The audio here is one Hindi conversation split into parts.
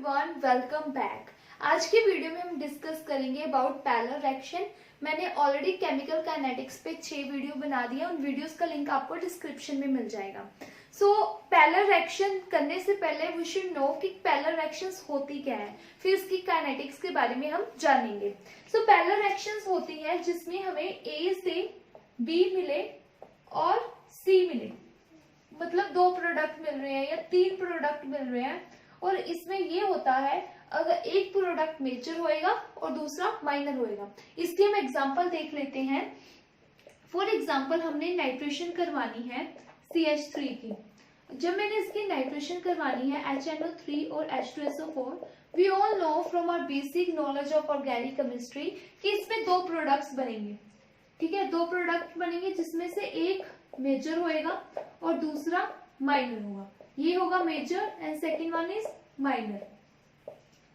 Everyone, welcome back. आज के वीडियो में हम डिस्कस करेंगे अबाउट पैरेलल रिएक्शन। मैंने ऑलरेडी केमिकल काइनेटिक्स पे 6 वीडियो बना दिया, उन वीडियोस का लिंक आपको डिस्क्रिप्शन में मिल जाएगा। पैरेलल रिएक्शन करने से पहले वी शुड नो कि पैरेलल रिएक्शंस होती क्या है, फिर इसकी काइनेटिक्स के बारे में हम जानेंगे। पैरेलल रिएक्शंस होती है जिसमें हमें ए से बी मिले और सी मिले, मतलब 2 प्रोडक्ट मिल रहे हैं या 3 प्रोडक्ट मिल रहे हैं। और इसमें ये होता है अगर एक प्रोडक्ट मेजर होएगा और दूसरा माइनर होएगा। इसकी हम एग्जांपल देख लेते हैं। फॉर एग्जांपल हमने नाइट्रेशन करवानी है CH3 की। जब मैंने इसकी नाइट्रेशन करवानी है HNO3 और H2SO4, we all know from our basic knowledge of organic chemistry कि इसमें 2 प्रोडक्ट्स बनेंगे। ठीक है, 2 प्रोडक्ट बनेंगे जिसमें से एक मेजर होएगा और दूसरा माइनर होगा। ये होगा major and second one is minor.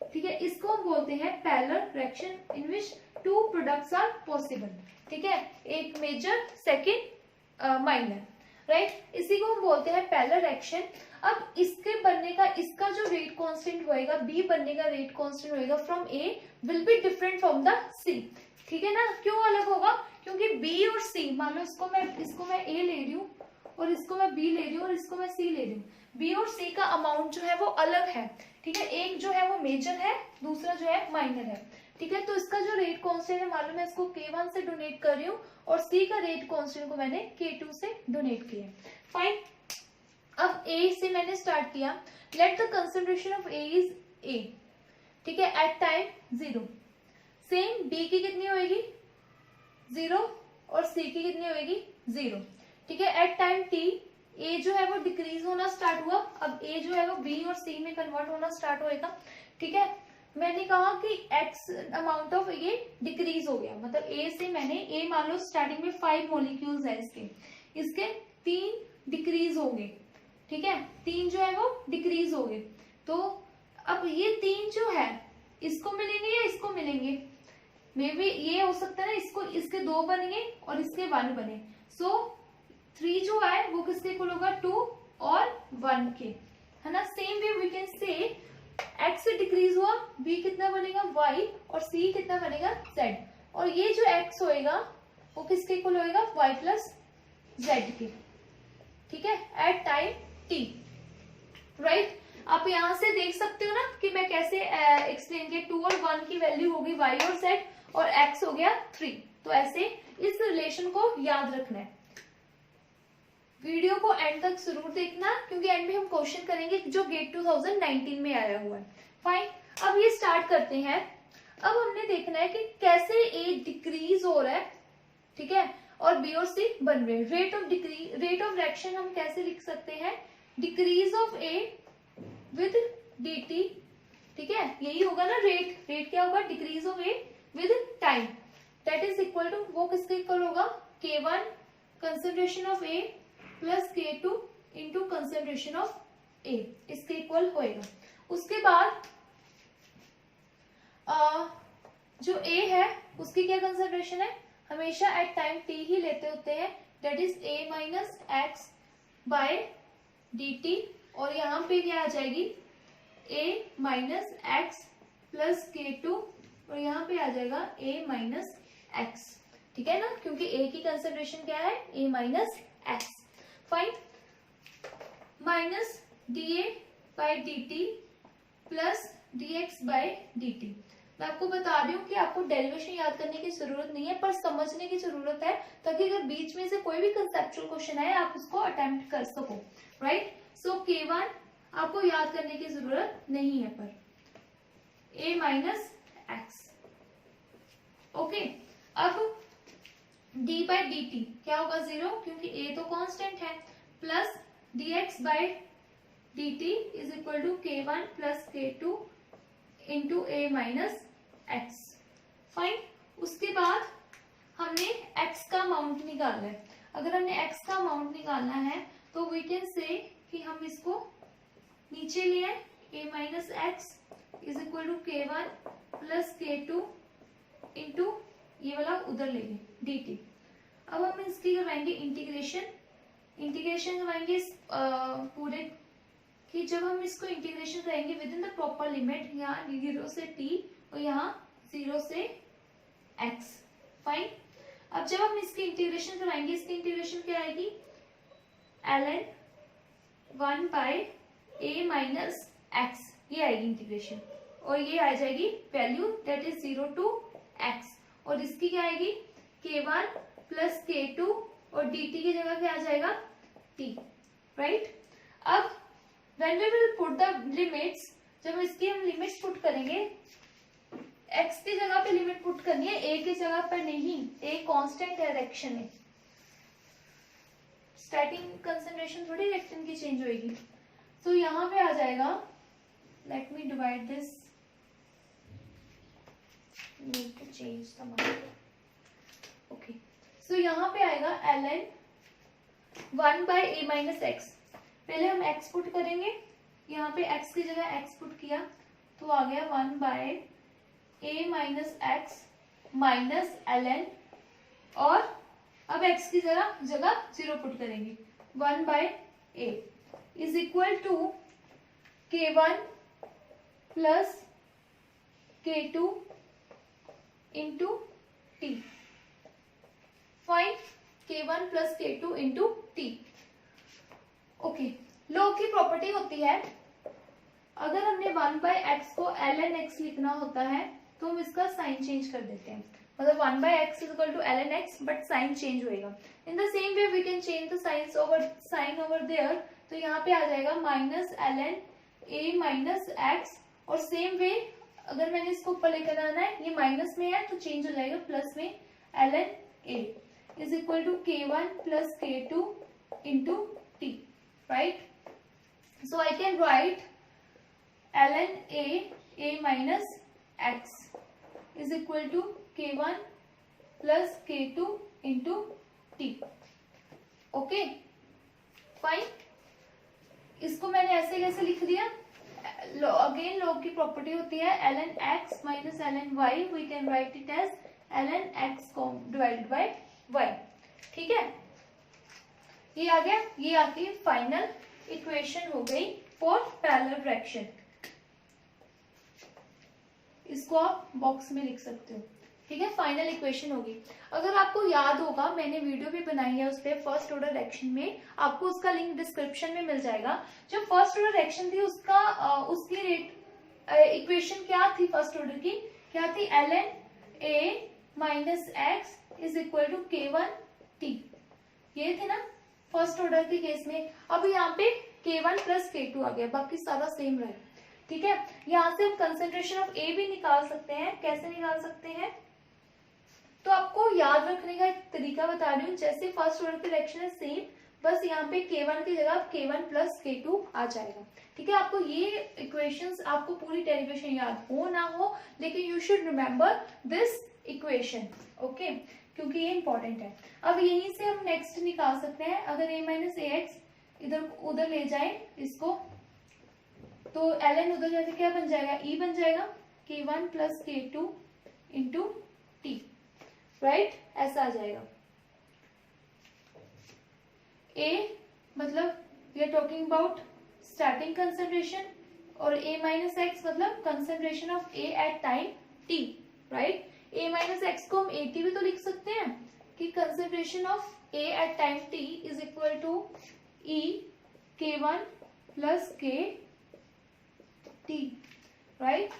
ठीक है, इसको हम बोलते हैं parallel reaction in which 2 products are possible. ठीक है, एक मेजर सेकेंड माइनर, राइट। इसी को हम बोलते हैं पैरेलल रिएक्शन। अब इसके बनने का इसका जो रेट कांस्टेंट होएगा, बी बनने का रेट कांस्टेंट होएगा from A will be different from the C. ठीक है ना, क्यों अलग होगा? क्योंकि बी और सी, मान लो इसको मैं ए ले रही हूँ और इसको मैं बी ले रही हूँ और इसको मैं सी ले रही हूँ। बी और सी का अमाउंट जो है वो अलग है। ठीक है, एक जो है वो मेजर है, दूसरा जो है माइनर है। ठीक है, तो इसका जो रेट कांस्टेंट है, मान लो मैं इसको K1 से डोनेट कर रही हूँ और सी का रेट कांस्टेंट को मैंने K2 से डोनेट किया। फाइन, अब ए से मैंने स्टार्ट किया। Let the concentration of A is a. ठीक है, एट टाइम 0। सेम बी की कितनी होगी? 0 और सी की कितनी होगी? 0। ठीक है, एट टाइम टी ए जो है वो डिक्रीज होना स्टार्ट हुआ। अब ए जो है वो बी और सी में कन्वर्ट होना स्टार्ट होएगा। ठीक है, मैंने कहा कि एक्स अमाउंट ऑफ ये डिक्रीज हो गया, मतलब ए से मैंने ए मान लो स्टार्टिंग में 5 मॉलिक्यूल्स है इसके 3 डिक्रीज हो गए। ठीक है, 3 जो है वो डिक्रीज हो गए। तो अब ये 3 जो है इसको मिलेंगे या इसको मिलेंगे? मे बी ये हो सकता है ना, इसके 2 बनेंगे और इसके 1 बने। सो 3 जो है वो किसके इक्वल होगा? 2 और 1 के, है ना। Same way we can say x से डिक्रीज हुआ, b कितना बनेगा? y, और c कितना बनेगा? z। और ये जो x होएगा वो किसके इक्वल होएगा? y प्लस z के। ठीक है, एट टाइम t, राइट। आप यहां से देख सकते हो ना कि मैं कैसे एक्सप्लेन किया। 2 और 1 की वैल्यू होगी y और z और x हो गया 3। तो ऐसे इस रिलेशन को याद रखना है। वीडियो को एंड तक जरूर देखना, क्योंकि एंड में हम क्वेश्चन करेंगे जो गेट 2019 में आया हुआ है। फाइन, अब ये स्टार्ट करते हैं। अब हमने देखना है कि कैसे ए डिक्रीज हो रहा है, ठीक है, और बी और सी बन रहे हैं। रेट ऑफ रिएक्शन हम कैसे लिख सकते हैं? Decrease of A with dt। ठीक है, यही होगा ना रेट क्या होगा? Decrease of A with time, that is equal to, वो किसके इक्वल होगा? K1 concentration of A plus K2 into concentration of A, इसके इक्वल होएगा। उसके बाद जो ए है उसकी क्या कंसेंट्रेशन है? हमेशा एट टाइम t ही लेते होते हैं, that is a minus x by dt। और यहाँ पे क्या आ जाएगी? a minus x plus K2 और यहाँ पे आ जाएगा a माइनस एक्स। ठीक है ना, क्योंकि a की कंसेंट्रेशन क्या है? a minus x. Fine, minus dA by dt plus dx by dt। मैं आपको बता रही हूँ कि आपको डेरिवेशन याद करने की जरूरत नहीं है, पर समझने की जरूरत है, ताकि अगर बीच में से कोई भी कंसेप्चुअल क्वेश्चन आए आप उसको अटेम्प्ट कर सको, राइट। सो K1 आपको याद करने की जरूरत नहीं है, पर a माइनस एक्स। ओके, अब d बाय dt क्या होगा? 0, क्योंकि a तो कांस्टेंट है, plus dx by dt is equal to K1 plus K2 into a minus x. Fine, उसके बाद हमने x का अमाउंट निकालना है। अगर हमने x का अमाउंट निकालना है तो वी कैन से कि हम इसको नीचे ले आए, a minus x is equal to K1 plus K2 into ये वाला उधर ले गए dt। अब हम इसकी करवाएंगे इंटीग्रेशन करवाएंगे पूरे कि जब हम इसको इंटीग्रेशन करेंगे with in the proper limit, यहाँ 0 से t और यहाँ 0 से x, फाइन। अब जब हम इसकी इंटीग्रेशन कराएंगे, इसकी इंटीग्रेशन क्या आएगी, ln 1 by a minus x, ये आएगी इंटीग्रेशन, और ये आ जाएगी value that is 0 to x, और इसकी क्या आएगी k1 प्लस k2, और dt की जगह क्या आ जाएगा t, राइट। अब when we will put the limits, जब इसकी हम लिमिट्स पुट करेंगे, x की जगह पे लिमिट पुट करनी है, a की जगह पर नहीं, a कांस्टेंट है रिएक्शन में, स्टार्टिंग कंसंट्रेशन थोड़ी रिएक्टेंट की चेंज होगी। तो यहाँ पे आ जाएगा, let me divide this, need to change the mark, okay. So यहाँ पे आएगा ln 1 by a minus x, पहले हम x पुट करेंगे, यहाँ पे x की जगह x पुट किया तो आ गया 1 by a minus x minus ln, और अब x की जगह 0 पुट करेंगे, 1 by a is equal to k1 plus k2 into t, fine, k1 plus k2 into t, okay. Log की प्रॉपर्टी होती है, अगर हमने 1 बाय एक्स को ln x लिखना होता है तो हम इसका साइन चेंज कर देते हैं, मतलब 1 bye x is equal to ln x, but sign change होएगा। In the same way we can change the sign over there, तो यहाँ पे आ जाएगा minus ln a minus x, और सेम वे अगर मैंने इसको ऊपर लेकर आना है, ये माइनस में है तो चेंज हो जाएगा प्लस में, ln a is equal to k1 plus k2 into t, right? So I can write ln a minus x is equal to k1 plus k2 into t. Okay, fine. इसको मैंने ऐसे कैसे लिख दिया, अगेन लॉग की प्रॉपर्टी होती है ln x minus ln y, we can write it as ln x divided by y, ठीक है। ये आ गया, ये आपकी फाइनल इक्वेशन हो गई फॉर पैरेलल फ्रैक्शन, इसको आप बॉक्स में लिख सकते हो, ठीक है। फाइनल इक्वेशन होगी, अगर आपको याद होगा मैंने वीडियो भी बनाई है उस पर फर्स्ट ऑर्डर रिएक्शन में, आपको उसका लिंक डिस्क्रिप्शन में मिल जाएगा। जो फर्स्ट ऑर्डर रिएक्शन थी उसका उसकी रेट इक्वेशन क्या थी, फर्स्ट ऑर्डर की क्या थी, ln a minus x is equal to k1 t, ये थे ना फर्स्ट ऑर्डर के केस में। अब यहाँ पे k1 प्लस k2 आ गया, बाकी सारा सेम रहा, ठीक है। यहाँ से हम कंसेंट्रेशन ऑफ a भी निकाल सकते हैं, कैसे निकाल सकते हैं, तो आपको याद रखने का एक तरीका बता रही हूँ, जैसे फर्स्ट ऑर्डर की रिएक्शन है सेम, बस यहाँ पे k1 की जगह k1 प्लस k2 आ जाएगा, ठीक है। आपको ये इक्वेशंस, आपको पूरी डेरिवेशन याद हो ना हो, लेकिन you should remember this equation, okay, क्योंकि ये इंपॉर्टेंट है। अब यहीं से हम नेक्स्ट निकाल सकते हैं, अगर a माइनस ए एक्स इधर उधर ले जाए इसको, तो ln उधर जाके क्या बन जाएगा, e बन जाएगा, k1 plus k2 into t, right, ऐसा आ जाएगा। a मतलब we are talking about starting concentration, और a माइनस एक्स मतलब concentration of a at time t, right. a minus x को हम at भी तो लिख सकते हैं कि concentration of a at time t is equal to e k1 plus k t, right.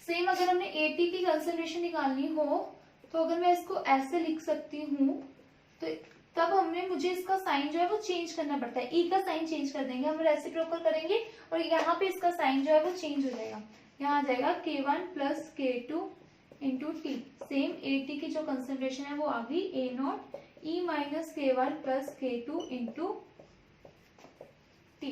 Same अगर हमने at की कंसंट्रेशन निकालनी हो तो अगर मैं इसको ऐसे लिख सकती हूँ, तो तब मुझे इसका साइन जो है वो चेंज करना पड़ता है, e का साइन चेंज कर देंगे, हम रेसिप्रोकल करेंगे और यहाँ पे इसका साइन जो है वो चेंज हो जाएगा, यहाँ आ जाएगा k1 plus k2 into T. Same at की जो कंसंट्रेशन है वो आ गई a0 e minus k1 plus k2 into T.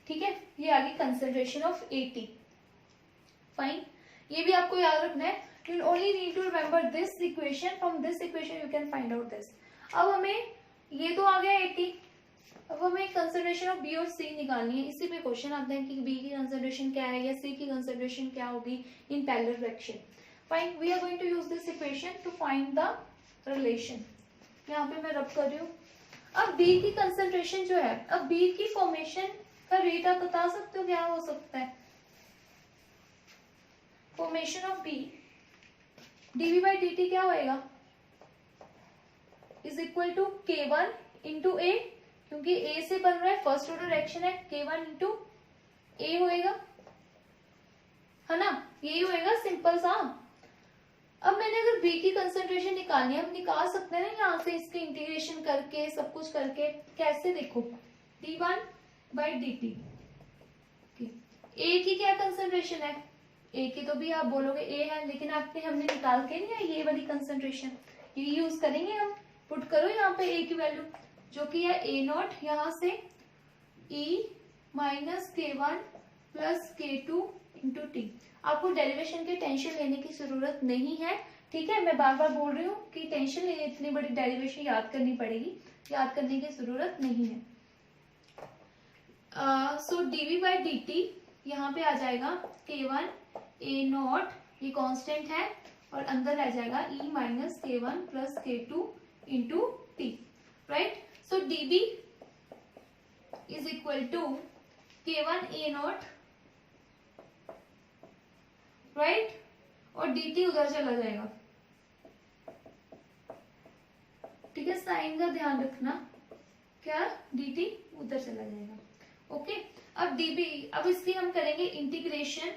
ठीक है, ये आ गई कंसंट्रेशन ऑफ at, फाइन। ये भी आपको याद रखना है, you only need to remember this equation, from this equation you can find out this. अब हमें ये तो आ गया at, अब हमें कंसंट्रेशन ऑफ बी और सी निकालनी है। इसी पे क्वेश्चन आते हैं कि बी की कंसंट्रेशन क्या है या सी की कंसंट्रेशन क्या होगी in parallel fraction. Fine, we are going to use this equation to find the relation. यहाँ पे मैं रब कर रही हूँ। अब बी की कंसंट्रेशन जो है, अब बी की फॉर्मेशन का रेट आप बता सकते हो क्या हो सकता है? Formation of B dv by dt क्या होएगा? Is equal to K1 into A, क्योंकि ए से बन रहा है, फर्स्ट ऑर्डर रिएक्शन है, K1 इंटू ए होएगा, है ना? यही होएगा, सिंपल सा। अब मैंने अगर बी की कंसंट्रेशन निकालनी है, हम निकाल सकते हैं ना यहाँ से, इसके इंटीग्रेशन करके, सब कुछ करके। कैसे? देखो, d1 by dt, ए की क्या कंसंट्रेशन है? ए की तो भी आप बोलोगे ए है, लेकिन आपने हमने निकाल के नहीं है ये वाली कंसंट्रेशन, ये यूज करेंगे हम। पुट करो यहाँ पे ए की वैल्यू, जो कि है ए नॉट, यहाँ से e minus K1 plus K2 into T. आपको डेरिवेशन की टेंशन लेने की जरूरत नहीं है, ठीक है? मैं बार बार बोल रही हूँ कि टेंशन लेने, इतनी बड़ी डेरिवेशन याद करनी पड़ेगी, याद करने की जरूरत नहीं है। सो dv by dt यहाँ पे आ जाएगा K1 ए नॉट, ये कांस्टेंट है, और अंदर आ जाएगा e minus K1 plus K2 into T, right? So dB is equal to K1 A naught, right? और dt उधर चला जाएगा, ठीक है? साइन का ध्यान रखना, क्या? dt उधर चला जाएगा, ओके? अब dB, अब इसकी हम करेंगे इंटीग्रेशन।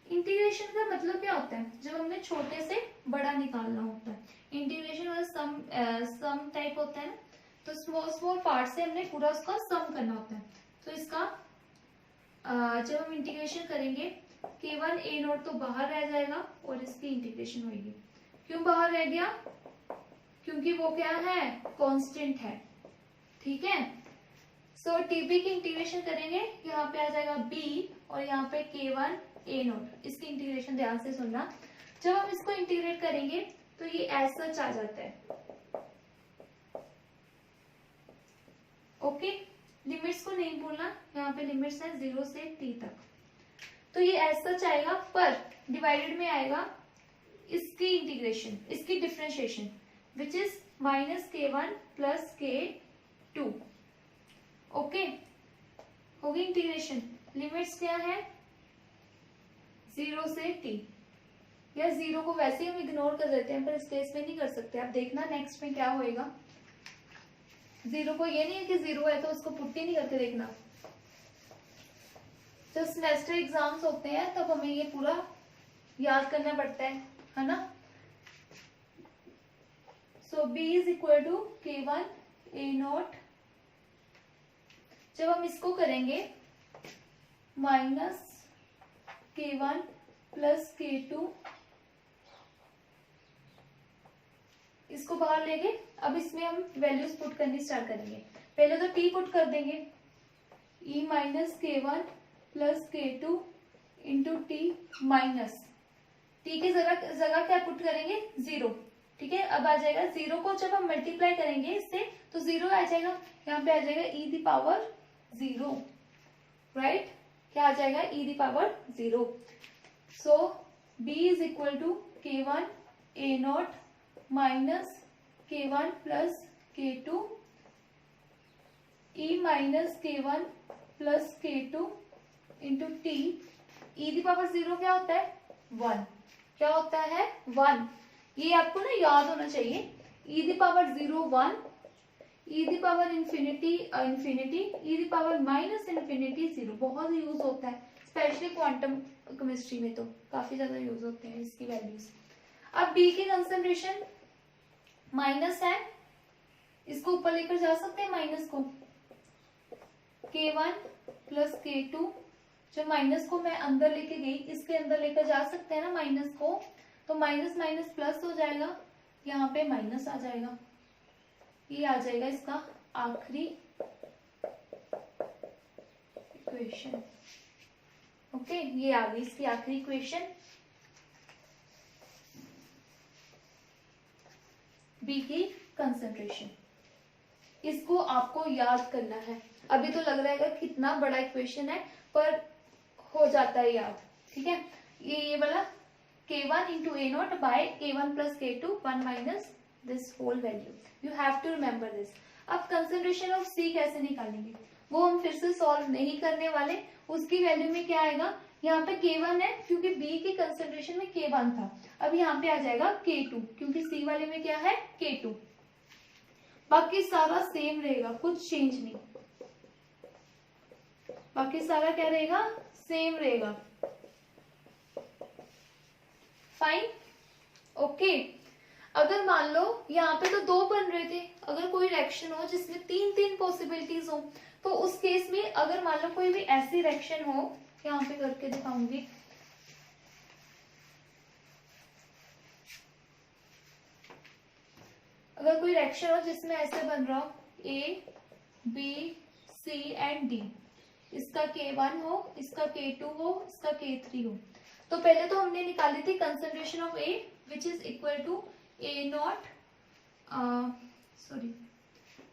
इंटीग्रेशन का मतलब क्या होता है? जब हमने छोटे से बड़ा निकालना होता है। इंटीग्रेशन वाला सम टाइप होता है ना, तो स्मॉल पार्ट से हमने पूरा उसका सम करना होता है। तो इसका जब हम इंटीग्रेशन करेंगे, K1 ए नॉट तो बाहर रह जाएगा और इसकी इंटीग्रेशन होगी। क्यों बाहर रह गया? क्योंकि वो क्या है? कांस्टेंट है, ठीक है? सो टीबी की इंटीग्रेशन करेंगे, यहाँ पे आ जाएगा b और यहाँ पे K1 ए नॉट। इसकी इंटीग्रेशन ध्यान से सुनना। जब हम इसको इंटीग्रेट करेंगे तो ये एज सच आ जाता है, ओके? लिमिट्स को नहीं भूलना, यहाँ पे लिमिट्स है 0 से t तक। तो ये एज सच आएगा, पर डिवाइडेड में आएगा इसकी इंटीग्रेशन, इसकी differentiation, which is minus K1 plus K2, okay? होगी इंटीग्रेशन। लिमिट्स क्या है? 0 से t, या 0 को वैसे हम इग्नोर कर देते हैं, पर इस केस में नहीं कर सकते। आप देखना नेक्स्ट में क्या होएगा। 0 को, ये नहीं है कि 0 है तो उसको पुट ही नहीं करके देखना। जब सेमेस्टर एग्जाम्स होते हैं तब हमें ये पूरा याद करना पड़ता है ना? So b is equal to K1 A naught, जब हम इसको करेंगे माइनस K1 प्लस K2, इसको बाहर लेंगे। अब इसमें हम वैल्यूज पुट करनी स्टार्ट करेंगे। पहले तो t पुट कर देंगे, e minus K1 plus K2 into T minus t की जगह क्या पुट करेंगे? 0, ठीक है? अब आ जाएगा 0 को जब हम मल्टीप्लाई करेंगे इससे तो 0 आ जाएगा, यहाँ पे आ जाएगा e दी पावर 0, राइट? क्या आ जाएगा? e the power 0। So b is equal to K1 A naught minus K1 plus K2 e minus K1 plus K2 into T. e the power 0 क्या होता है? 1। क्या होता है? 1। ये आपको ना याद होना चाहिए। e the power 0 1, e the power infinity infinity, e the power minus infinity 0। बहुत यूज होता है, स्पेशली क्वांटम केमिस्ट्री में तो काफी ज्यादा यूज होते हैं इसकी वैल्यूज। अब b की कंसंट्रेशन माइनस है, इसको ऊपर लेकर जा सकते हैं माइनस को, K1 प्लस K2। जब माइनस को मैं अंदर लेके गई, इसके अंदर लेकर जा सकते हैं ना माइनस को, तो माइनस माइनस प्लस हो जाएगा, यहाँ पे माइनस आ जाएगा। ये आ जाएगा इसका आखिरी इक्वेशन, ओके? ये आ गई इसकी आखिरी इक्वेशन बी की कंसंट्रेशन। इसको आपको याद करना है। अभी तो लग रहा है कितना बड़ा इक्वेशन है, पर हो जाता है याद, ठीक है? ये वाला K1 into A naught by K1 plus K2 1 minus this whole value. You have to remember this. अब concentration of C कैसे निकालेंगे, वो हम फिर से सॉल्व नहीं करने वाले. उसकी वैल्यू में क्या आएगा, यहाँ पे K1 है क्योंकि B की कंसेंट्रेशन में K1 था. अब यहाँ पे आ जाएगा K2 क्योंकि C वाले में क्या है K2. बाकी सारा सेम रहेगा, कुछ चेंज नहीं. बाकी सारा क्या रहेगा, सेम रहेगा. Fine, okay. अगर मान लो यहाँ पे तो दो बन रहे थे, अगर कोई रिएक्शन हो जिसमें तीन तीन पॉसिबिलिटीज हो, तो उस केस में अगर मान लो कोई भी ऐसी रिएक्शन हो, यहाँ पे करके दिखाऊंगी. अगर कोई रिएक्शन हो जिसमें ऐसे बन रहा हो A B C and D, इसका K1 हो, इसका K2 हो, इसका K3 हो, तो पहले तो हमने निकाली थी concentration of A which is equal to A naught, sorry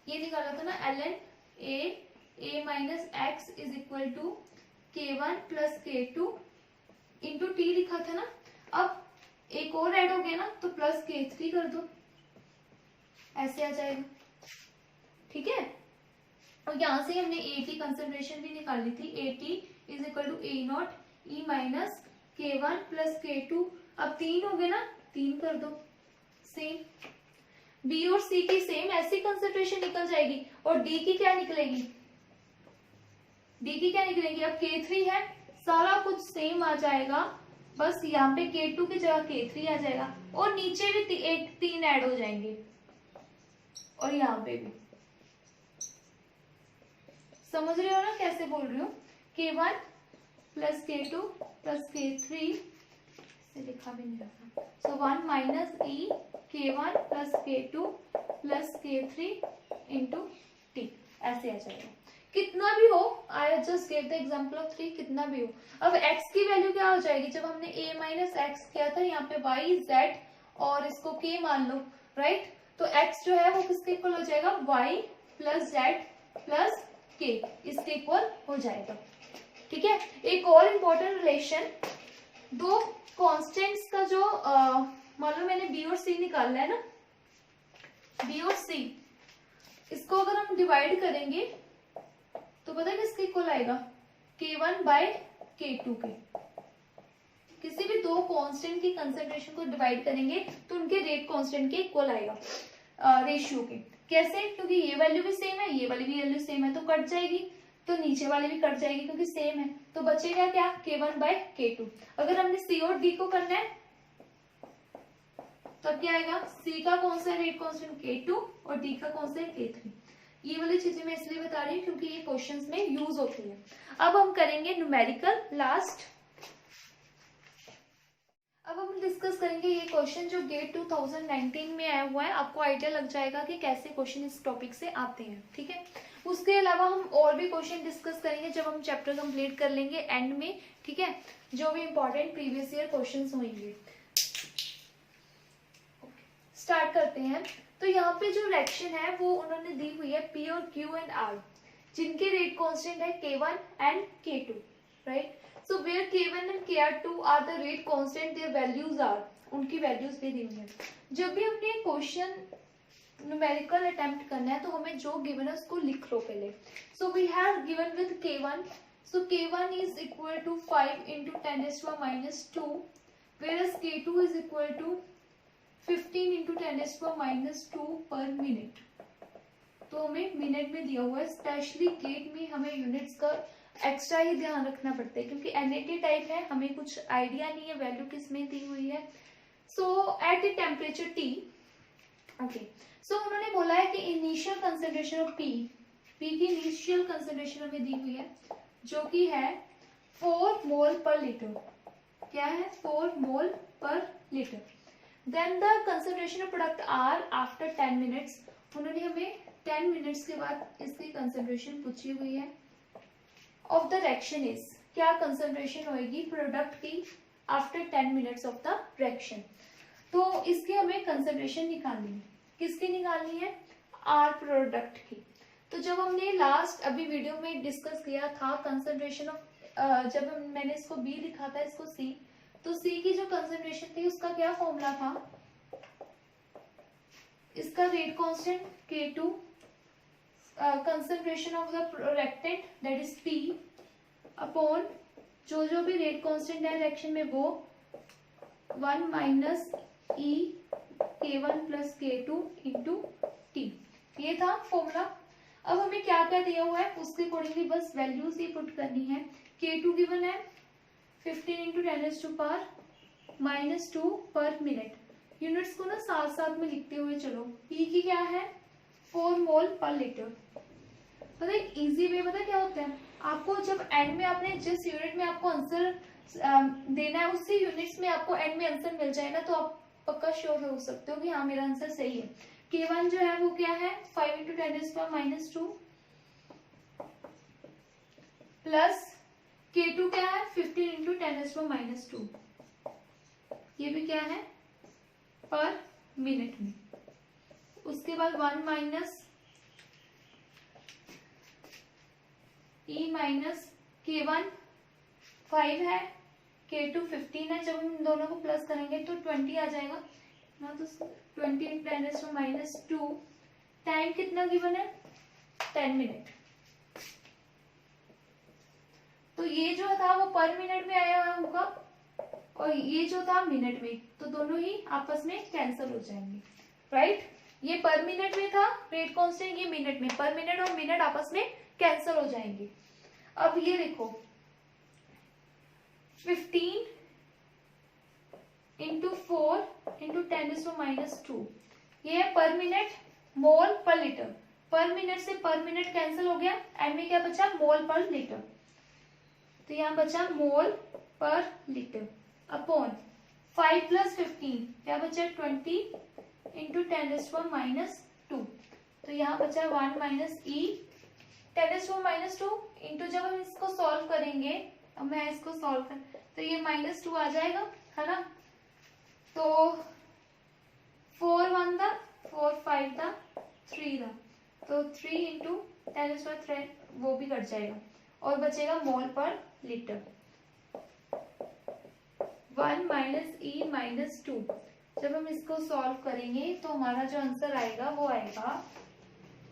ये निकाला था ना ln A minus x is equal to K1 plus K2 into T लिखा था ना. अब एक और ऐड हो गया ना तो प्लस K3 कर दो, ऐसे आ जाएगा. ठीक है. और यहां से हमने A की कंसेंट्रेशन भी निकाली थी. AT is equal to A naught E minus K1 plus K2. अब तीन हो गए ना, तीन कर दो. सेम B और C की सेम ऐसी कंसेंट्रेशन निकल जाएगी. और D की क्या निकलेगी, D की क्या निकलेगी, अब K3 है, सारा कुछ सेम आ जाएगा. बस यहाँ पे K2 की जगह K3 आ जाएगा. और नीचे भी तीन ऐड हो जाएंगे, और यहाँ पे भी. समझ रहे हो ना कैसे बोल रही हूँ. K1 plus K2 plus K3 से लिखा भी नहीं रखा. सो 1 minus E K1 plus K2 plus K3 into T, ऐसे आ जाएगा. कितना भी हो, I just give the example of 3, कितना भी हो. अब x की वैल्यू क्या हो जाएगी, जब हमने a माइनस एक्स किया था, यहाँ पे y z और इसको k मान लो, राइट. तो x जो है वो किसके इक्वल हो जाएगा, y plus z plus k, इसके इक्वल हो जाएगा. ठीक है. एक और इम्पोर्टेंट रिलेशन, दो कॉन्स्टेंट्स का जो मान लो मैंने b और c निकालना है ना, b और c, इसको अगर हम डिवाइड करेंगे तो पता है किसके इक्वल आएगा, K1 बाय K2 के. किसी भी दो कांस्टेंट की कंसेंट्रेशन को डिवाइड करेंगे तो उनके रेट कांस्टेंट के इक्वल आएगा, रेशियो के. कैसे, क्योंकि ये वैल्यू भी सेम है, ये वाली भी वैल्यू सेम है, तो कट जाएगी, तो नीचे वाली भी कट जाएगी क्योंकि सेम है. तो बचेगा क्या, K1 बाय K2. अगर हमने C और D को करना है तब क्या आएगा, C का कौन सा रेट कांस्टेंट K2 और D का कौन सा K3. ये वाली चीजें मैं इसलिए बता रही हूँ क्योंकि ये क्वेश्चंस में यूज होती है. अब हम करेंगे न्यूमेरिकल लास्ट. अब हम डिस्कस करेंगे ये क्वेश्चन जो गेट 2019 में आया हुआ है. आपको आइडिया लग जाएगा कि कैसे क्वेश्चन इस टॉपिक से आते हैं. ठीक है. उसके अलावा हम और भी क्वेश्चन डिस्कस करेंगे जब हम चैप्टर कंप्लीट कर लेंगे एंड में. ठीक है. जो भी इंपॉर्टेंट प्रीवियस ईयर क्वेश्चन होंगे. स्टार्ट करते हैं. तो यहाँ पे जो रिएक्शन है वो उन्होंने दी हुई है P और Q एंड R, जिनके रेट कांस्टेंट है K1 and K2, right. So where K1 and K2 are the rate constant, their values are, उनकी वैल्यूज भी दी हुई है. जब भी हमने क्वेश्चन न्यूमेरिकल अटेम्प्ट करना है तो हमें जो गिवन है उसको लिख लो पहले. So we have given with K1, so K1 is equal to 5 into 10⁻², whereas K2 is equal to 15 into 10⁻² पर मिनट. तो हमें मिनट में दिया हुआ है. स्पेशली गेट में हमें यूनिट्स का एक्स्ट्रा ही ध्यान रखना पड़ता है क्योंकि NAT टाइप है, हमें कुछ आइडिया नहीं है वैल्यू किस में दी हुई है. So at the temperature T, okay. So उन्होंने बोला है कि इनिशियल कंसेंट्रेशन ऑफ P की इनिशियल कंसेंट्रेशन हमें दी हुई है जो कि है 4 मोल पर लीटर. क्या है, 4 मोल पर litre. Then the concentration of product R after 10 minutes. उन्होंने हमें 10 मिनट्स के बाद इसकी कंसेंट्रेशन पूछी हुई है. Of the reaction is, क्या कंसेंट्रेशन होगी प्रोडक्ट की after 10 minutes of the reaction. तो इसकी हमें कंसेंट्रेशन निकालनी है. किसकी निकालनी है, R प्रोडक्ट की. तो जब हमने लास्ट अभी वीडियो में डिस्कस किया था कंसेंट्रेशन ऑफ, जब मैंने इसको B लिखा था इसको C, तो C की जो कंसंट्रेशन थी उसका क्या फॉर्मूला था, इसका rate constant K2, concentration of the productant that is P upon जो भी रेट कांस्टेंट है रिएक्शन में वो 1 minus E K1 plus K2 into T, ये था फॉर्मूला। अब हमें क्या क्या दिया हुआ है उसके अकॉर्डिंगली बस वैल्यूज ही पुट करनी है। K2 गिवन है 15 इंटू 10⁻⁻2 पर मिनट। यूनिट्स को ना साथ साथ में लिखते हुए चलो। E की क्या है 4 मोल पर लीटर। पता है इजी वे पता क्या होता है, आपको जब एंड में आपने जिस यूनिट में आपको आंसर देना है उसी यूनिट्स में आपको एंड में आंसर मिल जाए ना, तो आप पक्का श्योर हो सकते हो कि हाँ मेरा आंसर सही है। K1 जो है वो क्या है 5 इंटू 10⁻⁻2 प्लस K2 क्या है 15 इंटू 10⁻⁻2, ये भी क्या है पर मिनट में। उसके बाद 1 माइनस E माइनस K1 5 है, K2 15 है। जब हम इन दोनों को प्लस करेंगे तो 20 आ जाएगा ना, तो 20 इंटू 10⁻⁻2। टाइम कितना गिवन है 10 मिनट। तो ये जो था वो पर मिनट में आया हुआ होगा और ये जो था मिनट में, तो दोनों ही आपस में कैंसिल हो जाएंगे, राइट। ये पर मिनट में था रेट कांस्टेंट, ये मिनट में, पर मिनट और मिनट आपस में कैंसिल हो जाएंगे। अब ये देखो 15 इंटू 4 इंटू 10⁻⁻2, ये है पर मिनट मोल पर लीटर। पर मिनट से पर मिनट कैंसिल हो गया, एंड में क्या बचा मोल पर लीटर, तो यहाँ बचा मोल पर लीटर अपॉन 5 प्लस 15 क्या बचा 20 इंटू 10⁻⁻2, तो यहाँ बचा 1 माइनस E 10⁻⁻2 इंटू, जब हम इसको सॉल्व करेंगे, अब मैं इसको सॉल्व कर, तो ये -2 आ जाएगा है ना। तो 4 1 था 4 5 था 3 था, तो 3 इंटू 10⁻3 वो भी कट जाएगा और बचेगा मोल पर लीटर। 1 माइनस E माइनस 2, जब हम इसको सॉल्व करेंगे तो हमारा जो आंसर आएगा वो आएगा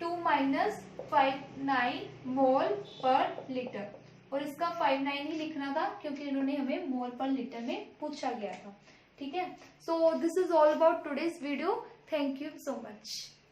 2 माइनस 59 मोल पर लीटर। और इसका 59 ही लिखना था क्योंकि इन्होंने हमें मोल पर लीटर में पूछा गया था, ठीक है। So this is all about today's video. Thank you so much.